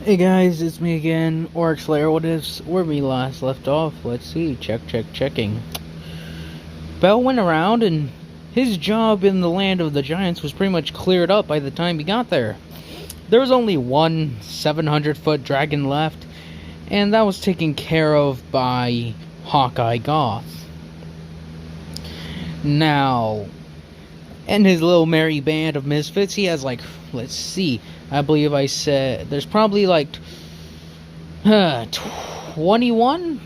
Hey guys, it's me again, Orc Slayer. What is where we last left off? Let's see. Checking. Bell went around and his job in the land of the giants was pretty much cleared up by the time he got there. There was only one 700-foot dragon left, and that was taken care of by Hawkeye Goth. Now, and his little merry band of misfits, he has like, let's see, I believe I said there's probably like 21,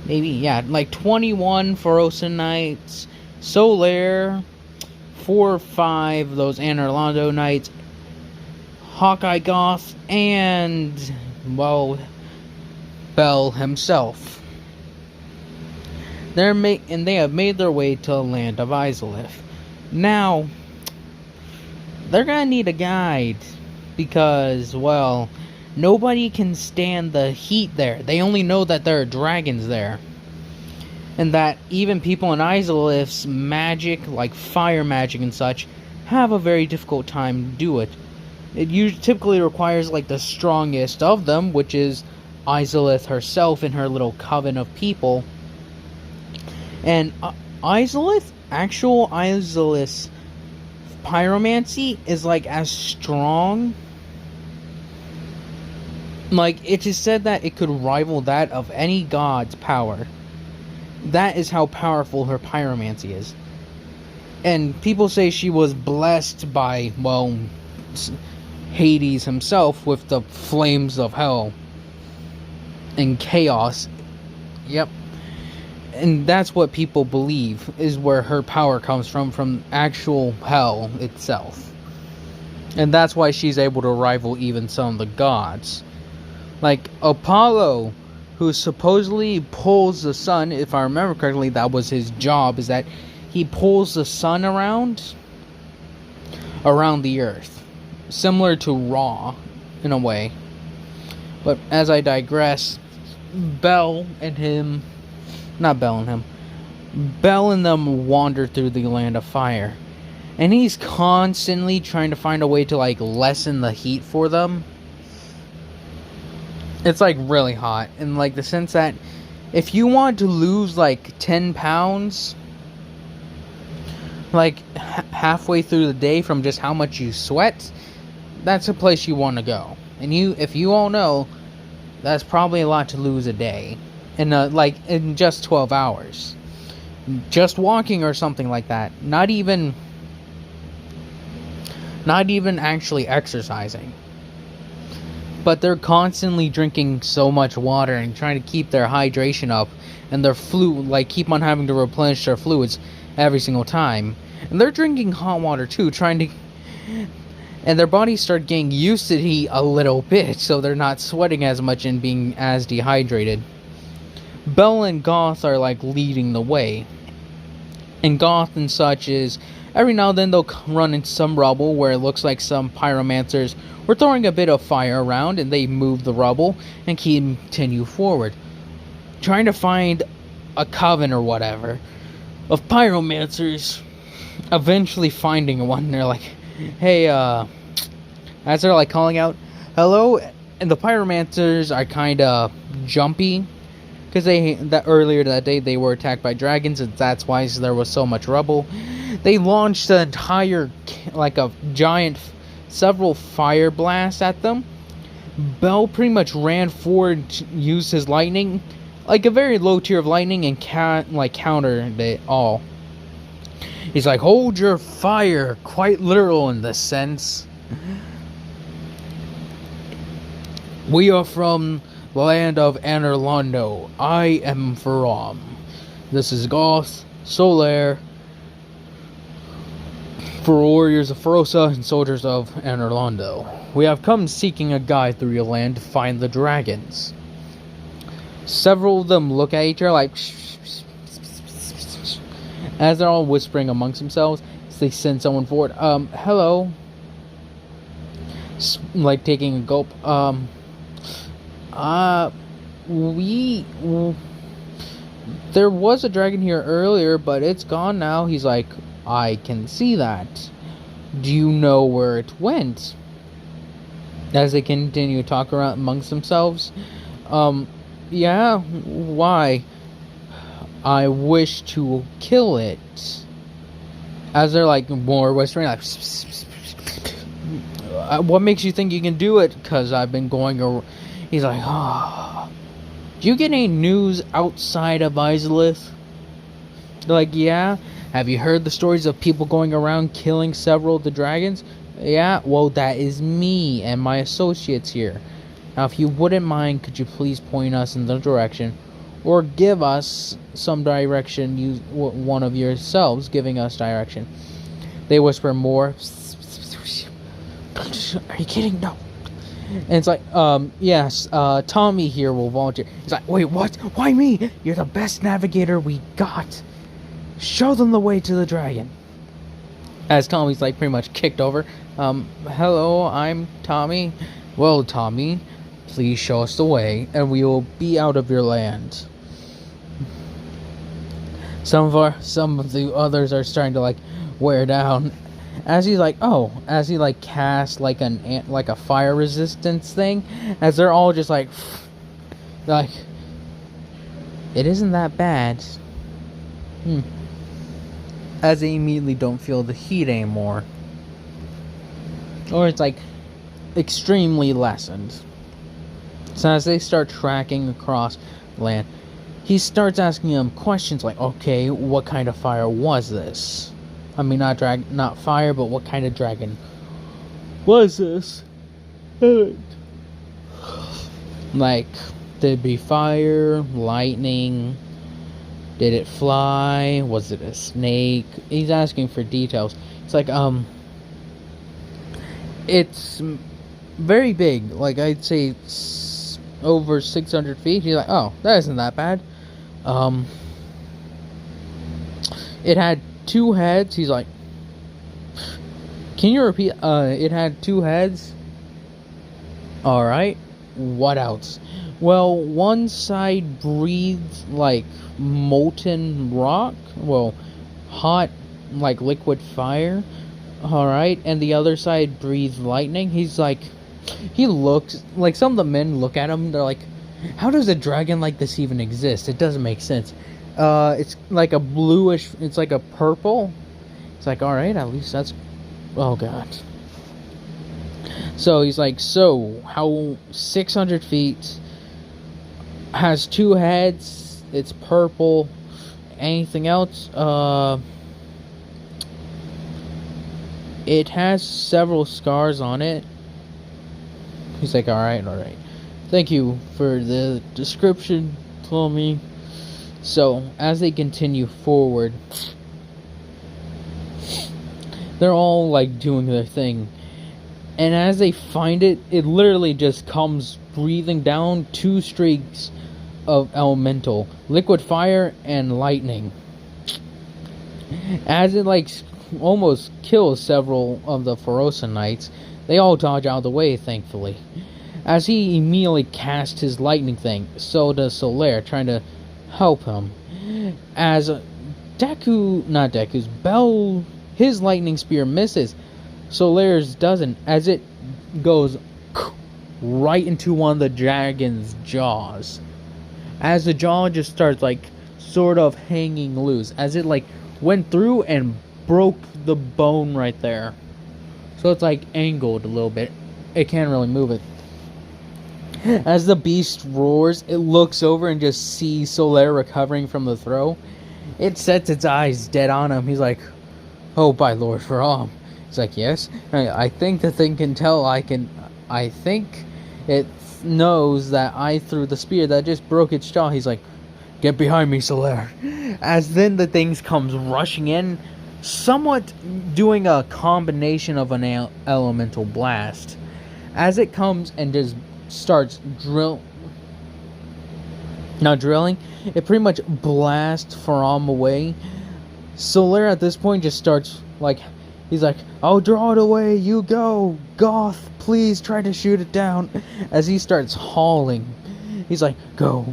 maybe, yeah, like 21 Ferosa Knights, Solaire, 4 or 5 those Anorlando Knights, Hawkeye Goth, and, well, Bell himself. And they have made their way to the land of Izalith. Now, they're gonna need a guide because, well, nobody can stand the heat there. They only know that there are dragons there, and that even people in Izalith's magic, like fire magic and such, have a very difficult time to do it. It typically requires like the strongest of them, which is Izalith herself and her little coven of people. And actual Izalith's pyromancy is like as strong. Like, it is said that it could rival that of any god's power. That is how powerful her pyromancy is. And people say she was blessed by, well, Hades himself with the flames of hell and chaos. Yep. And that's what people believe is where her power comes from actual hell itself. And that's why she's able to rival even some of the gods. Like Apollo, who supposedly pulls the sun, if I remember correctly, that was his job, is that he pulls the sun around the earth. Similar to Ra, in a way. But as I digress, Bell and them wander through the land of fire. And he's constantly trying to find a way to, like, lessen the heat for them. It's, like, really hot. In, like, the sense that if you want to lose, like, 10 pounds, like, halfway through the day from just how much you sweat, that's a place you want to go. And if you all know, that's probably a lot to lose a day. In just 12 hours. Just walking or something like that. Not even actually exercising. But they're constantly drinking so much water and trying to keep their hydration up. And their keep on having to replenish their fluids every single time. And they're drinking hot water too, and their bodies start getting used to the heat a little bit, so they're not sweating as much and being as dehydrated. Bell and Goth are like leading the way. And Goth and such is, every now and then they'll run into some rubble where it looks like some pyromancers were throwing a bit of fire around, and they move the rubble and continue forward, trying to find a coven or whatever of pyromancers. Eventually finding one, they're like, hey, as they're like calling out, hello, and the pyromancers are kind of jumpy. Because earlier that day they were attacked by dragons, and that's why there was so much rubble. They launched an entire, like a giant, several fire blasts at them. Bell pretty much ran forward, used his lightning, like a very low tier of lightning, and countered it all. He's like, hold your fire, quite literal in this sense. We are from the land of Anorlando. I am Faram. This is Goth, Solaire, for warriors of Ferosa and soldiers of Anorlando. We have come seeking a guide through your land to find the dragons. Several of them look at each other like, as they're all whispering amongst themselves. They send someone forward. Hello. Like taking a gulp. There was a dragon here earlier, but it's gone now. He's like, I can see that. Do you know where it went? As they continue to talk around amongst themselves. Yeah, why? I wish to kill it. As they're like more whispering, like, what makes you think you can do it? Because I've been going around. He's like, oh. Do you get any news outside of Izalith? They're like, yeah. Have you heard the stories of people going around killing several of the dragons? Yeah, well, that is me and my associates here. Now, if you wouldn't mind, could you please point us in the direction, or give us some direction, you one of yourselves giving us direction. They whisper more. Are you kidding? No. And it's like, yes, Tommy here will volunteer. He's like, wait, what? Why me? You're the best navigator we got. Show them the way to the dragon. As Tommy's like pretty much kicked over. Hello, I'm Tommy. Well, Tommy, please show us the way, and we will be out of your land. Some of the others are starting to like wear down. As he's like, as he like casts like a fire resistance thing, as they're all just like, it isn't that bad. As they immediately don't feel the heat anymore, or it's like extremely lessened. So as they start tracking across land, he starts asking them questions like, okay, what kind of fire was this? I mean, not fire, but what kind of dragon was this? Like, did it be fire, lightning? Did it fly? Was it a snake? He's asking for details. It's like, it's very big. Like, I'd say over 600 feet. He's like, oh, that isn't that bad. It had 2 heads. He's like, can you repeat? It had 2 heads. Alright. What else? Well, one side breathed like molten rock. Well, hot, like liquid fire. Alright. And the other side breathed lightning. He's like, he looks like, some of the men look at him. They're like, how does a dragon like this even exist? It doesn't make sense. It's like a bluish, it's like a purple. It's like, alright, at least that's, oh god. So he's like, so, how 600 feet, has 2 heads, it's purple, anything else? It has several scars on it. He's like, alright. Thank you for the description, Tommy. So, as they continue forward, they're all like doing their thing. And as they find it, it literally just comes breathing down 2 streaks of elemental, liquid fire and lightning. As it like almost kills several of the Ferosa knights, they all dodge out of the way, thankfully. As he immediately casts his lightning thing, so does Solaire, trying to help him. As Bell, his lightning spear misses, Solaire's doesn't, as it goes right into one of the dragon's jaws. As the jaw just starts like sort of hanging loose, as it like went through and broke the bone right there. So it's like angled a little bit. It can't really move it. As the beast roars, it looks over and just sees Solaire recovering from the throw. It sets its eyes dead on him. He's like, oh, by Lord Faram. He's like, yes? I think the thing can tell I think it knows that I threw the spear that just broke its jaw. He's like, get behind me, Solaire. As then the thing comes rushing in, somewhat doing a combination of an elemental blast. As it comes and just starts drilling, it pretty much blasts Faram away. Solaire at this point just starts like, he's like, I'll draw it away, you go, Goth, please try to shoot it down. As he starts hauling, he's like, go.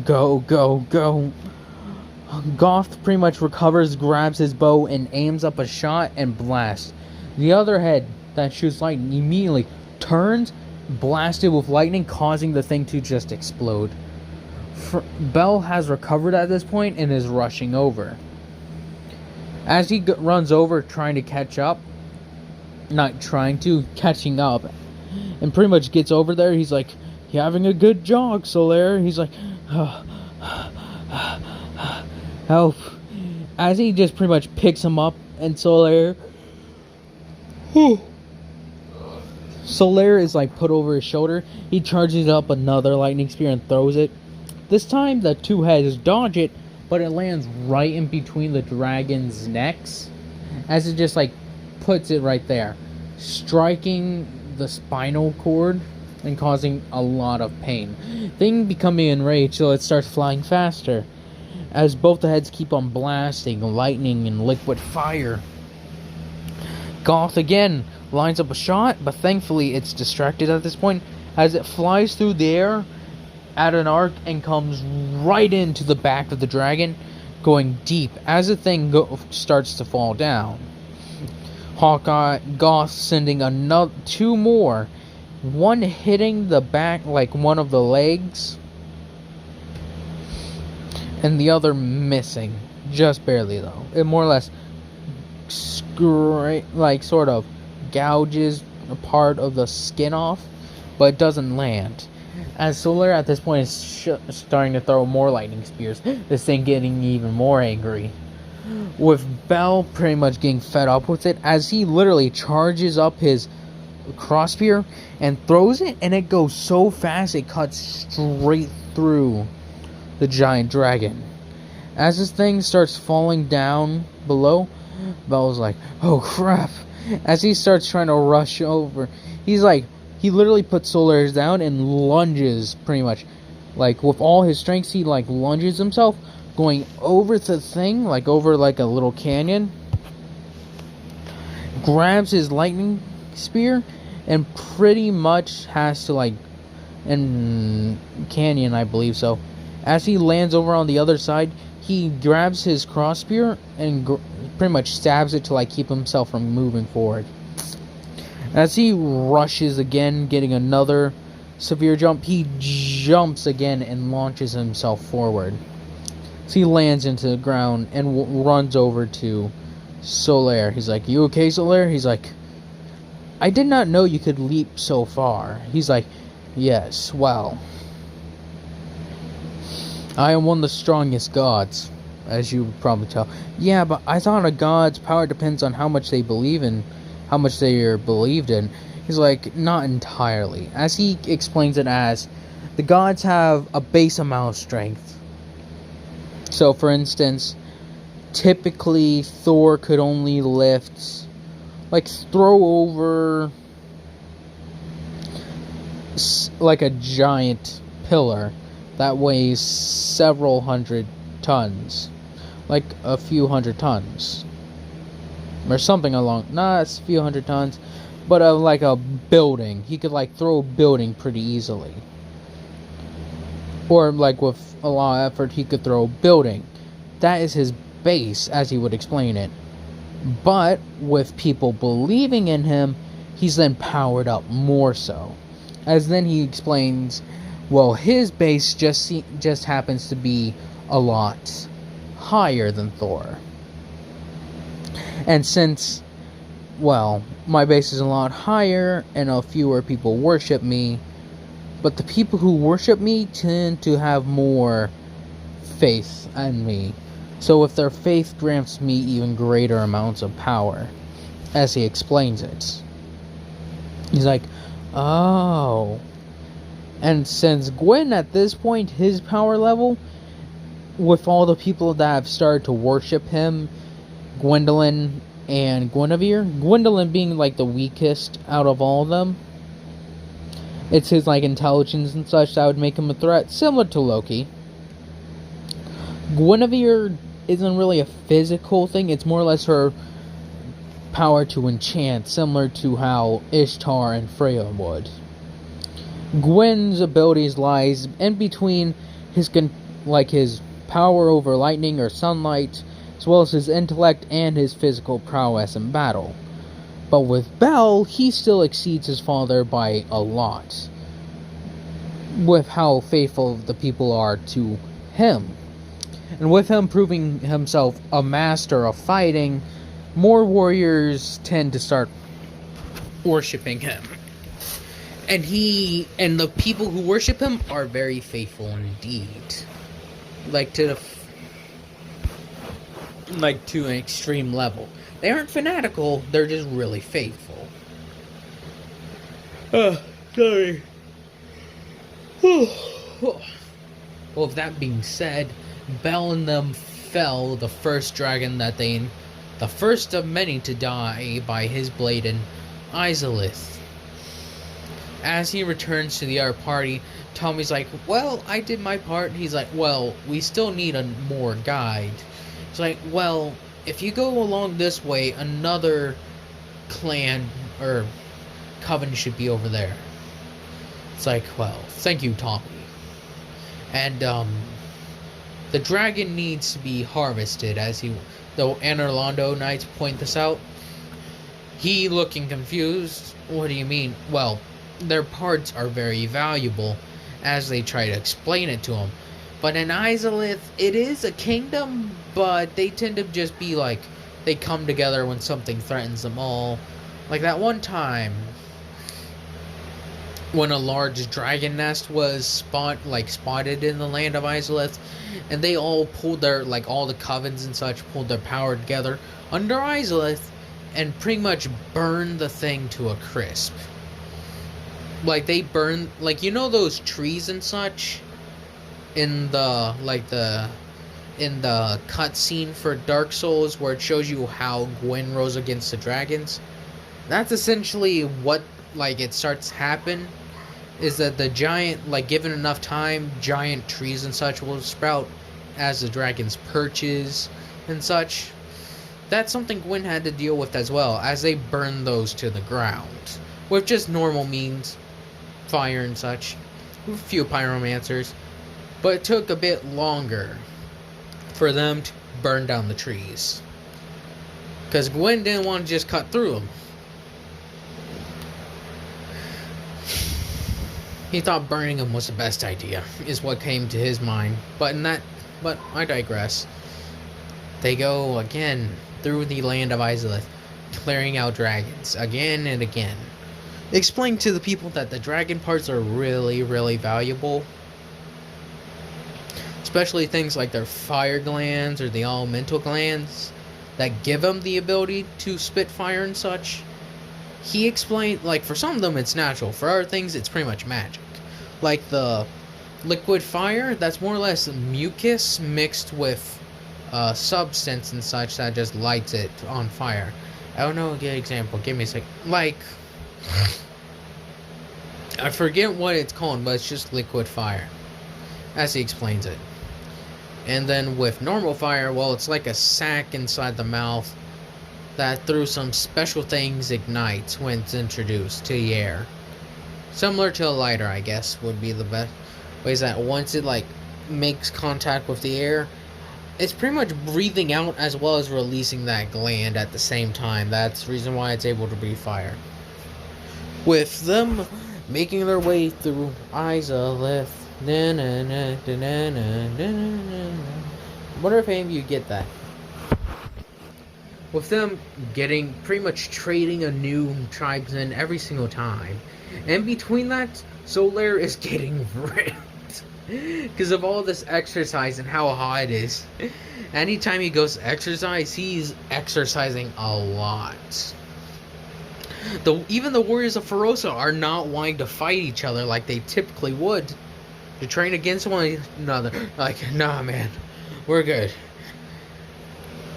Goth pretty much recovers, grabs his bow, and aims up a shot and blasts. The other head that shoots lightning immediately turns blasted with lightning, causing the thing to just explode. Bell has recovered at this point and is rushing over. As he runs over, trying to catch up, catching up, and pretty much gets over there, he's like, "You having a good jog, Solaire?" He's like, "Help." As he just pretty much picks him up, and Solaire is like put over his shoulder. He charges up another lightning spear and throws it. This time the two heads dodge it, but it lands right in between the dragon's necks, as it just like puts it right there, striking the spinal cord and causing a lot of pain. Thing becoming enraged, so it starts flying faster, as both the heads keep on blasting lightning and liquid fire. Goth again lines up a shot, but thankfully it's distracted at this point, as it flies through the air at an arc and comes right into the back of the dragon, going deep as the thing starts to fall down. Goth sending two more, one hitting the back, like one of the legs, and the other missing, just barely though. It more or less sort of gouges a part of the skin off, but it doesn't land. As Solaire at this point is starting to throw more lightning spears, this thing getting even more angry, with Bell pretty much getting fed up with it, as he literally charges up his cross spear and throws it, and it goes so fast it cuts straight through the giant dragon. As this thing starts falling down below, Bell's like, "Oh crap." As he starts trying to rush over, he literally puts Solaire down and lunges, pretty much like with all his strength. He like lunges himself, going over the thing, like over like a little canyon, grabs his lightning spear, and pretty much has to like, and canyon, I believe so. As he lands over on the other side, he grabs his cross spear and pretty much stabs it to like keep himself from moving forward. As he rushes again, getting another severe jump, he jumps again and launches himself forward. So he lands into the ground and runs over to Solaire. He's like, "You okay, Solaire?" He's like, "I did not know you could leap so far." He's like, "Yes, well, I am one of the strongest gods, as you would probably tell." "Yeah, but I thought a god's power depends on how much they believe in, how much they are believed in." He's like, "Not entirely." As he explains it as, the gods have a base amount of strength. So, for instance, typically Thor could only lift, like throw over, like a giant pillar that weighs several hundred tons, like a few hundred tons, or something along, not a few hundred tons, but like a building. He could like throw a building pretty easily, or like with a lot of effort he could throw a building. That is his base, as he would explain it. But with people believing in him, he's then powered up more so, as then he explains, well, his base just happens to be a lot higher than Thor. And since, well, my base is a lot higher and a fewer people worship me, but the people who worship me tend to have more faith in me. So if their faith grants me even greater amounts of power, as he explains it. He's like, "Oh." And since Gwyn at this point, his power level, with all the people that have started to worship him, Gwendolyn and Guinevere, Gwendolyn being like the weakest out of all of them, it's his like intelligence and such that would make him a threat, similar to Loki. Guinevere isn't really a physical thing, it's more or less her power to enchant, similar to how Ishtar and Freya would. Gwyn's abilities lies in between his power over lightning or sunlight, as well as his intellect and his physical prowess in battle. But with Bel, he still exceeds his father by a lot, with how faithful the people are to him. And with him proving himself a master of fighting, more warriors tend to start worshipping him. And the people who worship him are very faithful indeed. To an extreme level. They aren't fanatical, they're just really faithful. Sorry. Well, with that being said, Bel and them fell the first dragon the first of many to die by his blade in Izalith. As he returns to the other party, Tommy's like, well, I did my part. He's like, well, we still need a more guide. He's like, well, if you go along this way, another clan or coven should be over there. It's like, well, thank you, Tommy. And, the dragon needs to be harvested, though Anorlando Knights point this out. He looking confused. What do you mean? Well, their parts are very valuable, as they try to explain it to him. But in Izalith, it is a kingdom, but they tend to just be like, they come together when something threatens them all. Like that one time, when a large dragon nest was spotted in the land of Izalith, and they all pulled their, all the covens and such, pulled their power together under Izalith, and pretty much burned the thing to a crisp. They burned, those trees and such in the cutscene for Dark Souls where it shows you how Gwyn rose against the dragons. That's essentially what, it starts to happen, is that the giant, given enough time, giant trees and such will sprout as the dragons perches and such. That's something Gwyn had to deal with as well, as they burned those to the ground. With just normal means, fire and such, with a few pyromancers. But it took a bit longer for them to burn down the trees, because Gwyn didn't want to just cut through them. He thought burning them was the best idea, is what came to his mind. But I digress. They go again through the land of Izalith, clearing out dragons again and again. They explain to the people that the dragon parts are really, really valuable. Especially things like their fire glands or the elemental glands that give them the ability to spit fire and such. He explained, for some of them it's natural, for other things it's pretty much magic. Like the liquid fire, that's more or less mucus mixed with substance and such that just lights it on fire. I don't know a good example, give me a second. I forget what it's called, but it's just liquid fire, as he explains it. And then with normal fire, well, it's like a sack inside the mouth that through some special things ignites when it's introduced to the air. Similar to a lighter, I guess, would be the best ways that once it makes contact with the air, it's pretty much breathing out as well as releasing that gland at the same time. That's the reason why it's able to breathe fire. With them making their way through Izalith. I wonder if any of you get that. With them pretty much trading a new tribesman every single time. And between that, Solar is getting ripped. Because of all this exercise and how hot it is. Anytime he goes to exercise, he's exercising a lot. Even the warriors of Ferosa are not wanting to fight each other like they typically would. To train against one another. Nah, man. We're good.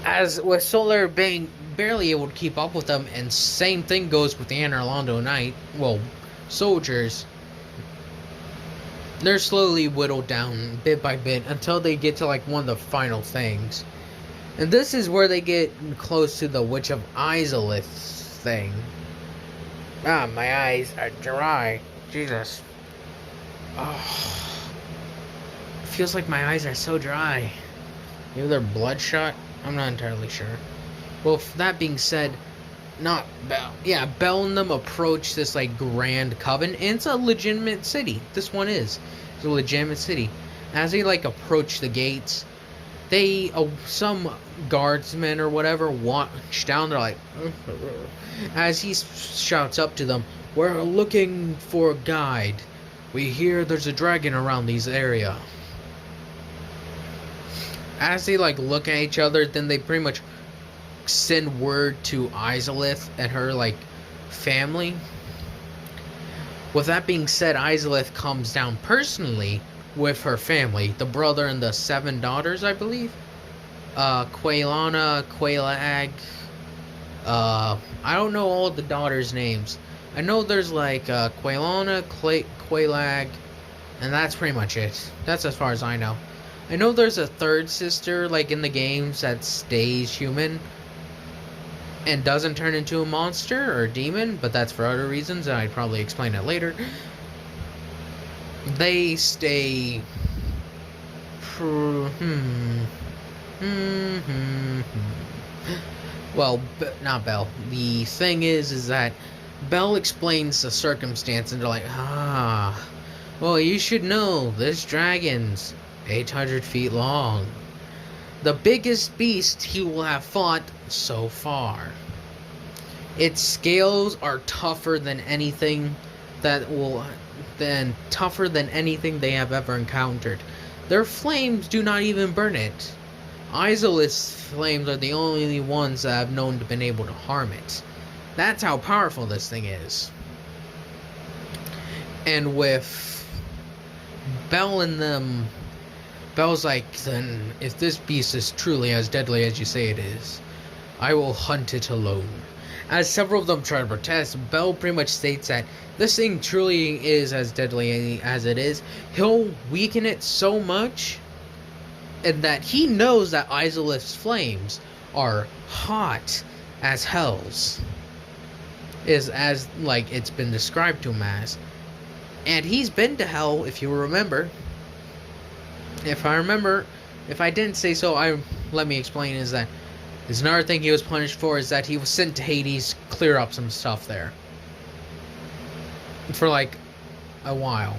As with Solar being barely able to keep up with them, and same thing goes with the Anorlando Knight, soldiers. They're slowly whittled down bit by bit until they get to one of the final things. And this is where they get close to the Witch of Izalith thing. My eyes are dry. Jesus. Oh. It feels like my eyes are so dry. Maybe they're bloodshot? I'm not entirely sure. Well, that being said, not Bell. Yeah, Bell and them approach this like grand coven, and it's a legitimate city. This one is. It's a legitimate city. As they like approach the gates, they some guardsmen or whatever watch down. They're like, as he shouts up to them, "We're looking for a guide. We hear there's a dragon around these area." As they like look at each other, then they pretty much send word to Izalith and her like family. With that being said, Izalith comes down personally with her family, the brother and the 7 daughters, I believe. Quaylana, Quaylag. I don't know all the daughters' names. I know there's like Quaylana, Quaylag, and that's pretty much it. That's as far as I know. I know there's a third sister like in the games that stays human and doesn't turn into a monster or a demon, but that's for other reasons, and I'd probably explain it later. They stay... Well, not Belle. The thing is that Belle explains the circumstance, and they're like, well, you should know, this dragon's 800 feet long. The biggest beast he will have fought so far. Its scales are tougher than anything tougher than anything they have ever encountered. Their flames do not even burn it. Izalith's flames are the only ones that have known to been able to harm it. That's how powerful this thing is. And with Belle and them, Belle's like, then if this beast is truly as deadly as you say it is, I will hunt it alone. As several of them try to protest, Belle pretty much states that this thing truly is as deadly as it is. He'll weaken it so much, and that he knows that Izalith's flames are hot as hells. Is as like it's been described to him as. And he's been to hell, if you remember. If I didn't say so, let me explain. Is that there's another thing he was punished for, is that he was sent to Hades, clear up some stuff there for like a while.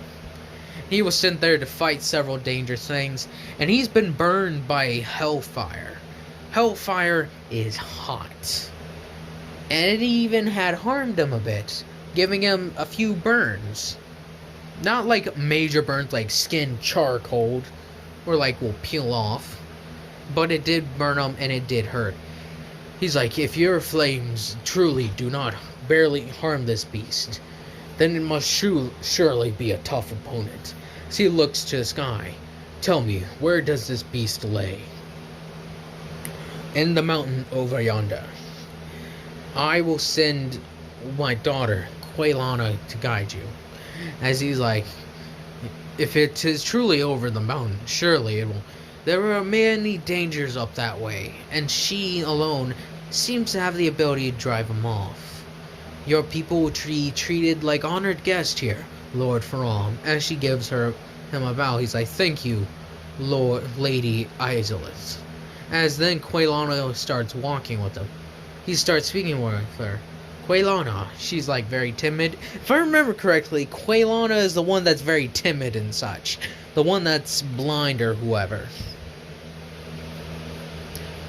He was sent there to fight several dangerous things, and he's been burned by hellfire. Hellfire is hot, and it even had harmed him a bit, giving him a few burns. Not like major burns like skin charcoal, or like will peel off, but it did burn him and it did hurt. He's like, if your flames truly do not barely harm this beast, then it must surely be a tough opponent. So he looks to the sky. Tell me, where does this beast lay? In the mountain over yonder. I will send my daughter, Quaylana, to guide you. As he's like, if it is truly over the mountain, surely it will. There are many dangers up that way, and she alone seems to have the ability to drive them off. Your people will be treated like honored guests here, Lord Faram. As she gives him a bow, he's like, thank you, Lady Izalith. As then Quaylana starts walking with him. He starts speaking with her. Quaylana, she's like very timid. If I remember correctly, Quaylana is the one that's very timid and such. The one that's blind or whoever.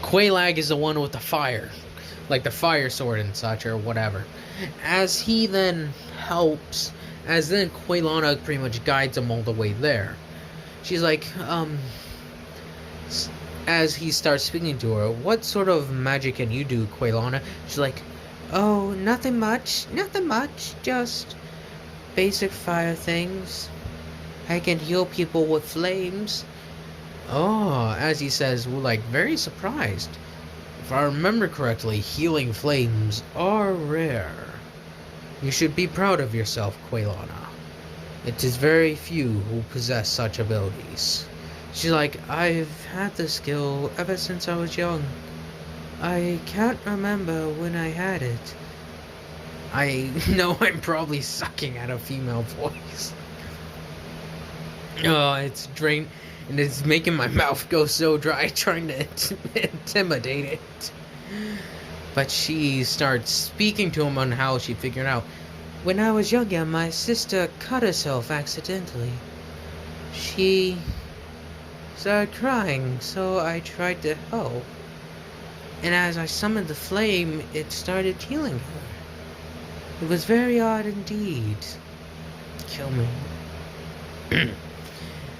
Quaylag is the one with the fire. Like the fire sword and such or whatever. As he then helps, as then Quaylana pretty much guides him all the way there. She's like, as he starts speaking to her, what sort of magic can you do, Quaylana? She's like, oh, nothing much, just basic fire things. I can heal people with flames. Oh, as he says, we're like very surprised. If I remember correctly, healing flames are rare. You should be proud of yourself, Quaylana. It is very few who possess such abilities. She's like, I've had the skill ever since I was young. I can't remember when I had it. I know I'm probably sucking at a female voice. Oh, it's drained, and it's making my mouth go so dry trying to intimidate it. But she starts speaking to him on how she figured out. When I was younger, my sister cut herself accidentally. She started crying, so I tried to help. And as I summoned the flame, it started healing her. It was very odd indeed. Kill me.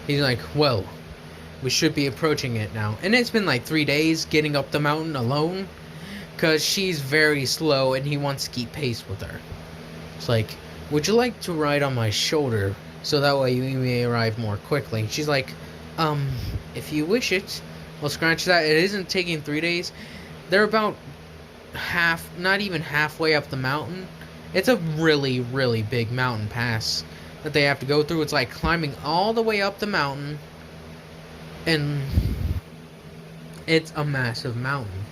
He's like, well, we should be approaching it now. And it's been like 3 days getting up the mountain alone, because she's very slow and he wants to keep pace with her. It's like, would you like to ride on my shoulder so that way you may arrive more quickly? She's like, if you wish it. Well, scratch that. It isn't taking 3 days. They're about not even halfway up the mountain. It's a really, really big mountain pass that they have to go through. It's like climbing all the way up the mountain, and it's a massive mountain.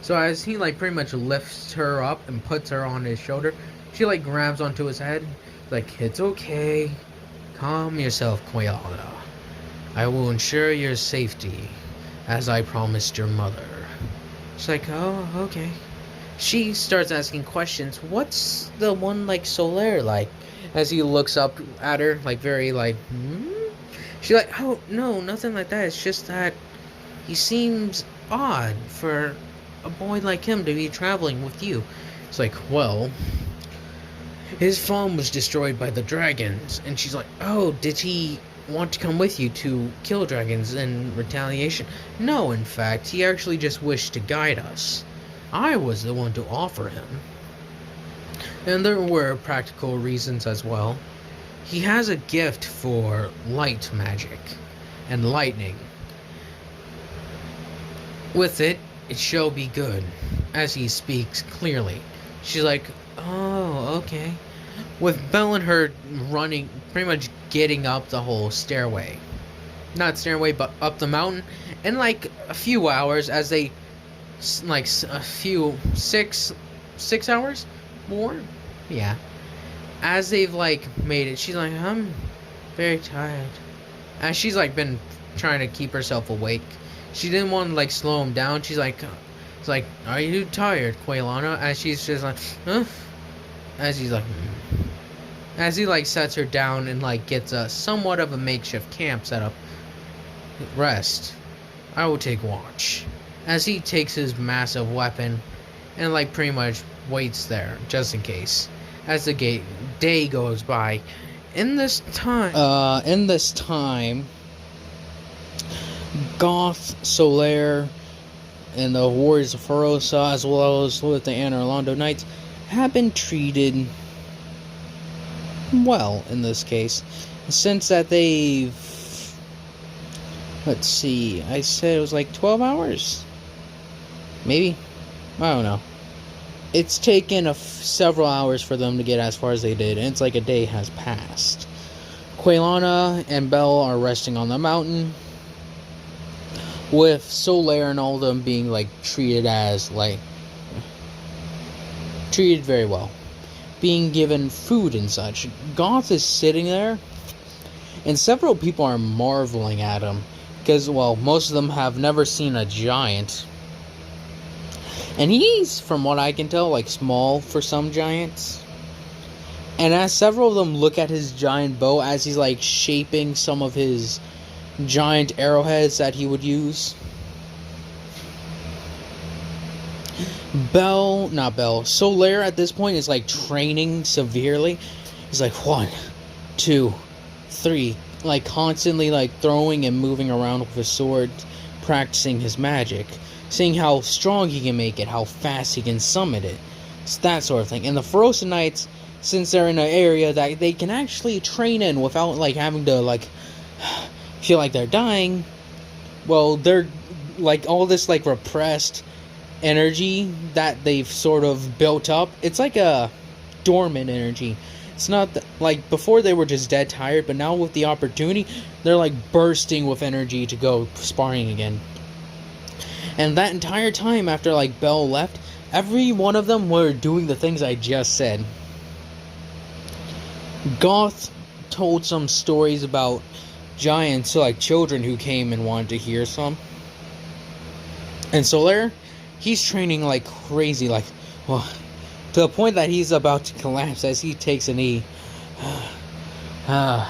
So as he like pretty much lifts her up and puts her on his shoulder, she like grabs onto his head, like, it's okay, calm yourself, Koyala. I will ensure your safety, as I promised your mother. She's like, oh, okay. She starts asking questions. What's the one like Solaire like? As he looks up at her, like very like, She's like, oh, no, nothing like that. It's just that he seems odd for a boy like him to be traveling with you. It's like, well, his farm was destroyed by the dragons. And she's like, oh, did he want to come with you to kill dragons in retaliation? No, in fact, he actually just wished to guide us. I was the one to offer him. And there were practical reasons as well. He has a gift for light magic and lightning. With it, it shall be good, as he speaks clearly. She's like, oh, okay. With Belle and her running, pretty much getting up the whole stairway. Not stairway, but up the mountain. In like a few hours, as they, like a few, 6 hours? More? Yeah. As they've like made it, she's like, I'm very tired. As she's like been trying to keep herself awake. She didn't want to like slow him down. She's like, it's like, are you tired, Quaylana? As she's just like, huh? As he's like, As he like sets her down and like gets a somewhat of a makeshift camp set up. Rest. I will take watch. As he takes his massive weapon and like pretty much waits there just in case. As the day goes by. In this time, Goth, Solaire, and the Warriors of Ferosa, as well as with the Anne Orlando Knights, have been treated well in this case. Since that they've... Let's see, I said it was like 12 hours? Maybe? I don't know. It's taken several hours for them to get as far as they did, and it's like a day has passed. Quaylana and Belle are resting on the mountain, with Solaire and all of them being like treated very well, being given food and such. Goth is sitting there, and several people are marveling at him, because, well, most of them have never seen a giant. And he's, from what I can tell, like small for some giants. And as several of them look at his giant bow as he's like shaping some of his giant arrowheads that he would use. Solaire at this point is like training severely. He's like 1, 2, 3, like constantly like throwing and moving around with his sword, practicing his magic. Seeing how strong he can make it, how fast he can summon it. It's that sort of thing. And the Ferosa Knights, since they're in an area that they can actually train in without like having to like feel like they're dying, well, they're like all this like repressed energy that they've sort of built up. It's like a dormant energy. It's not like before they were just dead tired, but now with the opportunity, they're like bursting with energy to go sparring again. And that entire time after like Belle left, every one of them were doing the things I just said. Goth told some stories about giants, so like children who came and wanted to hear some. And Solaire, he's training like crazy, like, well, to the point that he's about to collapse as he takes a knee. As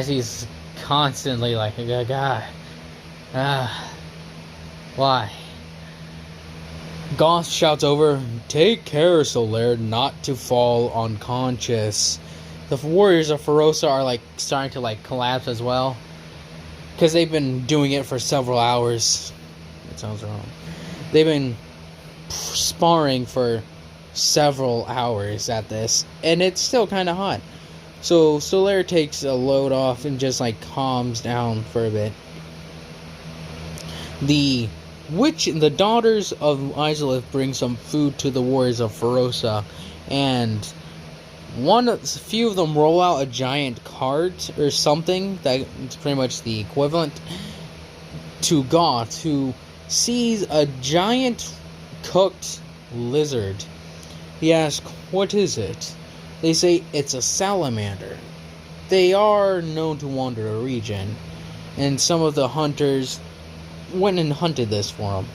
he's constantly like, God, why? Goth shouts over, "Take care, Solaire, not to fall unconscious." The warriors of Ferosa are like starting to like collapse as well, because they've been doing it for several hours. That sounds wrong. They've been sparring for several hours at this, and it's still kind of hot. So Solaire takes a load off and just like calms down for a bit. The daughters of Izalith bring some food to the warriors of Ferosa, and a few of them roll out a giant cart or something that's pretty much the equivalent to Goth, who sees a giant cooked lizard. He asks, "What is it?" They say it's a salamander. They are known to wander the region, and some of the hunters went and hunted this for him.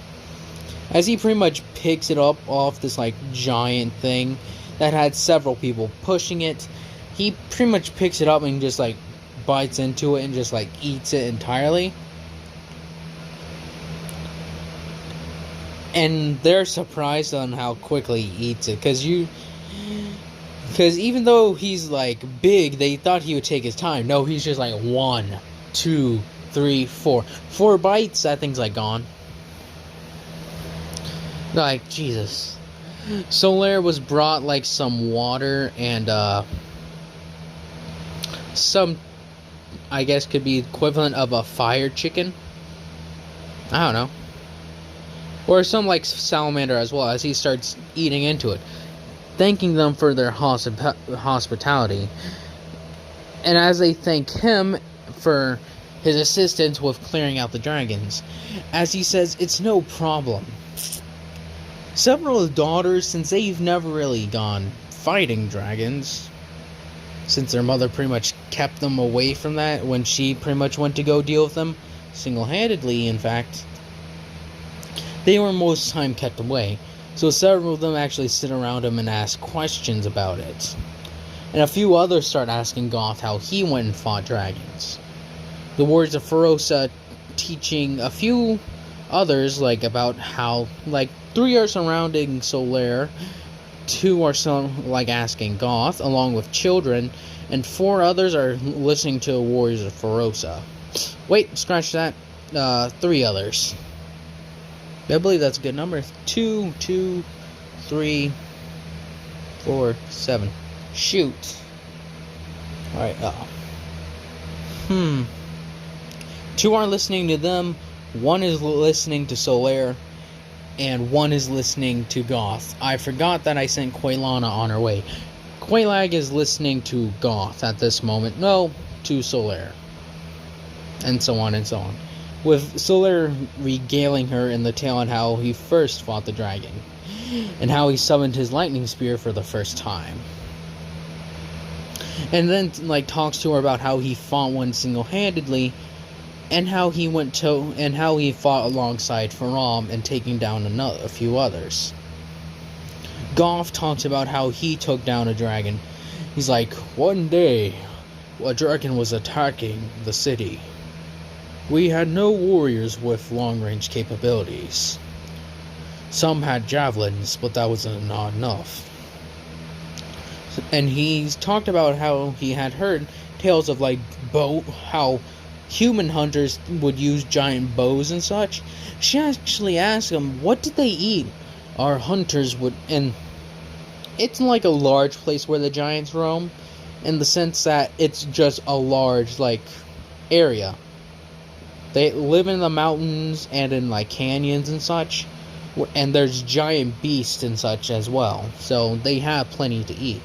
As he pretty much picks it up off this like giant thing that had several people pushing it, he pretty much picks it up and just like bites into it and just like eats it entirely. And they're surprised on how quickly he eats it, because even though he's like big, they thought he would take his time. No, he's just like 1, 2, 3, 4 bites, that thing's like gone. Like, Jesus. Solaire was brought like some water and some, I guess, could be equivalent of a fire chicken. I don't know. Or some like salamander as well, as he starts eating into it, thanking them for their hospitality. And as they thank him for his assistance with clearing out the dragons, as he says, it's no problem. Several of the daughters, since they've never really gone fighting dragons, since their mother pretty much kept them away from that when she pretty much went to go deal with them, single-handedly in fact, they were most of the time kept away. So several of them actually sit around him and ask questions about it. And a few others start asking Goth how he went and fought dragons. The warriors of Ferosa teaching a few others like about how, like, 3 are surrounding Solaire, 2 are like asking Goth along with children, and 4 others are listening to the warriors of Ferosa. Wait, scratch that. 3 others. I believe that's a good number. 2, 3, 4, 7. Shoot. Alright, 2 are listening to them, 1 is listening to Solaire, and 1 is listening to Goth. I forgot that I sent Quaylana on her way. Quaylag is listening to Goth at this moment. No, to Solaire. And so on and so on. With Solaire regaling her in the tale on how he first fought the dragon, and how he summoned his lightning spear for the first time. And then like talks to her about how he fought one single-handedly, and how he fought alongside Faram and taking down a few others. Goth talks about how he took down a dragon. He's like, "One day, a dragon was attacking the city. We had no warriors with long-range capabilities. Some had javelins, but that was not enough." And he's talked about how he had heard tales of like how human hunters would use giant bows and such. She actually asked him, what did they eat? Our hunters would, and it's like a large place where the giants roam, in the sense that it's just a large like area. They live in the mountains and in like canyons and such, and there's giant beasts and such as well, so they have plenty to eat.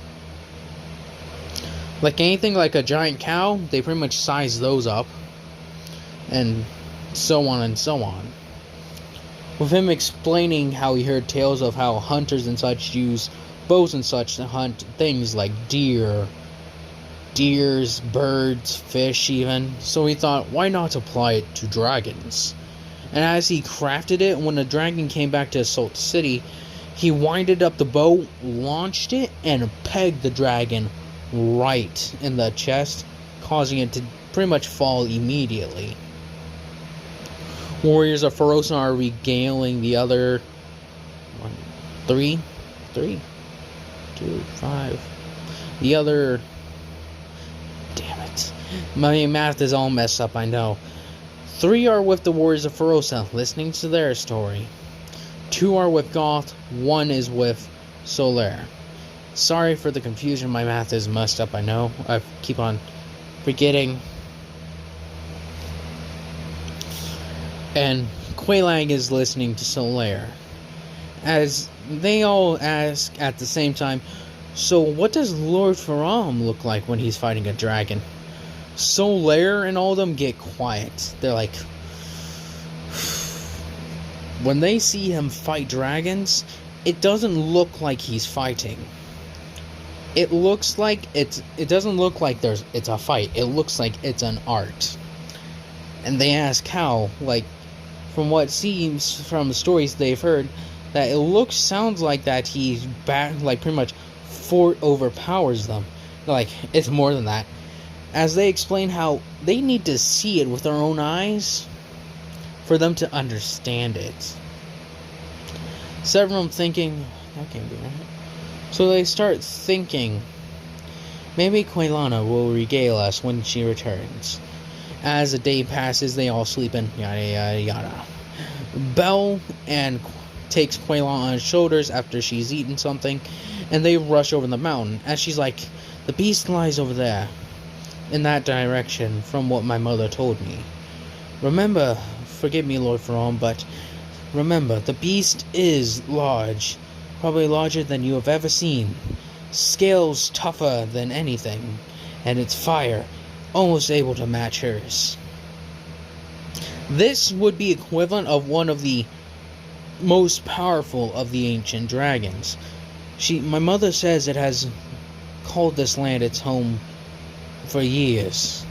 Like anything like a giant cow, they pretty much size those up, and so on and so on. With him explaining how he heard tales of how hunters and such use bows and such to hunt things like deers, birds, fish even, so he thought, why not apply it to dragons? And as he crafted it, when the dragon came back to assault the city, he winded up the bow, launched it, and pegged the dragon right in the chest, causing it to pretty much fall immediately. Warriors of Ferosa are regaling the other 3, 2, 5. The other, damn it, my math is all messed up, I know. 3 are with the Warriors of Ferosa, listening to their story. 2 are with Goth, 1 is with Solaire. Sorry for the confusion, my math is messed up, I know. I keep on forgetting. And Quailang is listening to Solaire. As they all ask at the same time, so what does Lord Faram look like when he's fighting a dragon? Solaire and all of them get quiet. They're like, when they see him fight dragons, it doesn't look like he's fighting. It looks like it doesn't look like it's a fight. It looks like it's an art. And they ask how, like, from what seems from the stories they've heard, that it sounds like that he's pretty much overpowers them. Like, it's more than that. As they explain how they need to see it with their own eyes for them to understand it. Several of them thinking, that can't be right. So they start thinking, maybe Quailana will regale us when she returns. As the day passes, they all sleep and yada yada yada. Belle and takes Quailana on his shoulders after she's eaten something, and they rush over the mountain. As she's like, the beast lies over there, in that direction, from what my mother told me. Remember, forgive me, Lord Faram, but remember, the beast is large, probably larger than you have ever seen. Scales tougher than anything, and its fire almost able to match hers. This would be equivalent of one of the most powerful of the ancient dragons. My mother says it has called this land its home for years,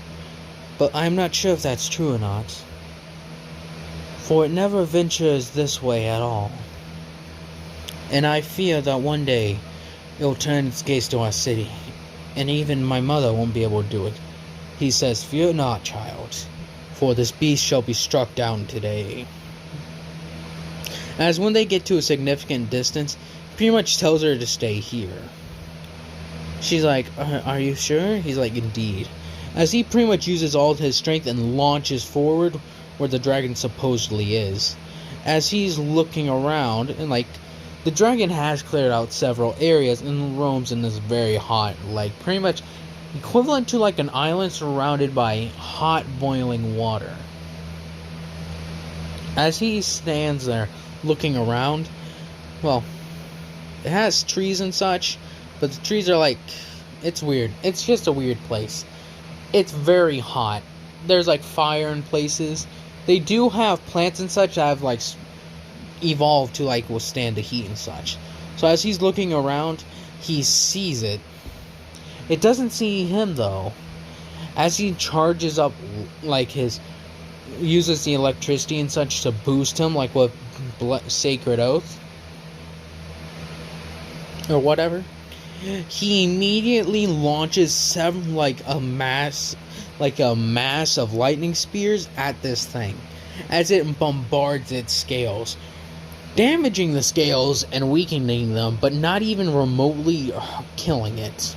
but I'm not sure if that's true or not, for it never ventures this way at all. And I fear that one day it will turn its gaze to our city, and even my mother won't be able to do it. He says, fear not, child, for this beast shall be struck down today. As when they get to a significant distance, he pretty much tells her to stay here. She's like, are you sure? He's like, indeed. As he pretty much uses all his strength and launches forward where the dragon supposedly is. As he's looking around, and like, the dragon has cleared out several areas and roams in this very hot, like, pretty much equivalent to like an island surrounded by hot boiling water. As he stands there looking around, well, it has trees and such, but the trees are like, it's weird. It's just a weird place. It's very hot. There's like fire in places. They do have plants and such that have like evolved to like withstand the heat and such. So as he's looking around, he sees it. It doesn't see him though. As he charges up, like uses the electricity and such to boost him, like with Sacred Oath or whatever, he immediately launches a mass of lightning spears at this thing, as it bombards its scales, damaging the scales and weakening them, but not even remotely killing it.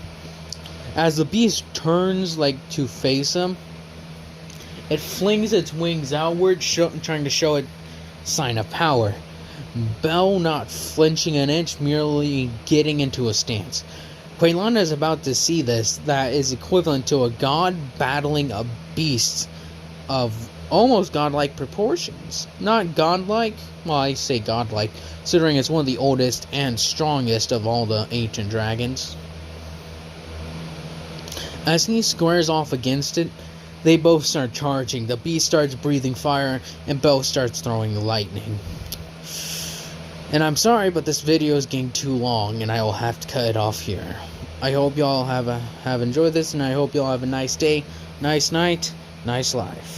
As the beast turns to face him, it flings its wings outward, trying to show it sign of power. Belle not flinching an inch, merely getting into a stance. Quailana is about to see this, that is equivalent to a god battling a beast of almost godlike proportions. Not godlike, well, I say godlike, considering it's one of the oldest and strongest of all the ancient dragons. As he squares off against it, they both start charging. The beast starts breathing fire, and Belle starts throwing lightning. And I'm sorry, but this video is getting too long, and I will have to cut it off here. I hope y'all have enjoyed this, and I hope y'all have a nice day, nice night, nice life.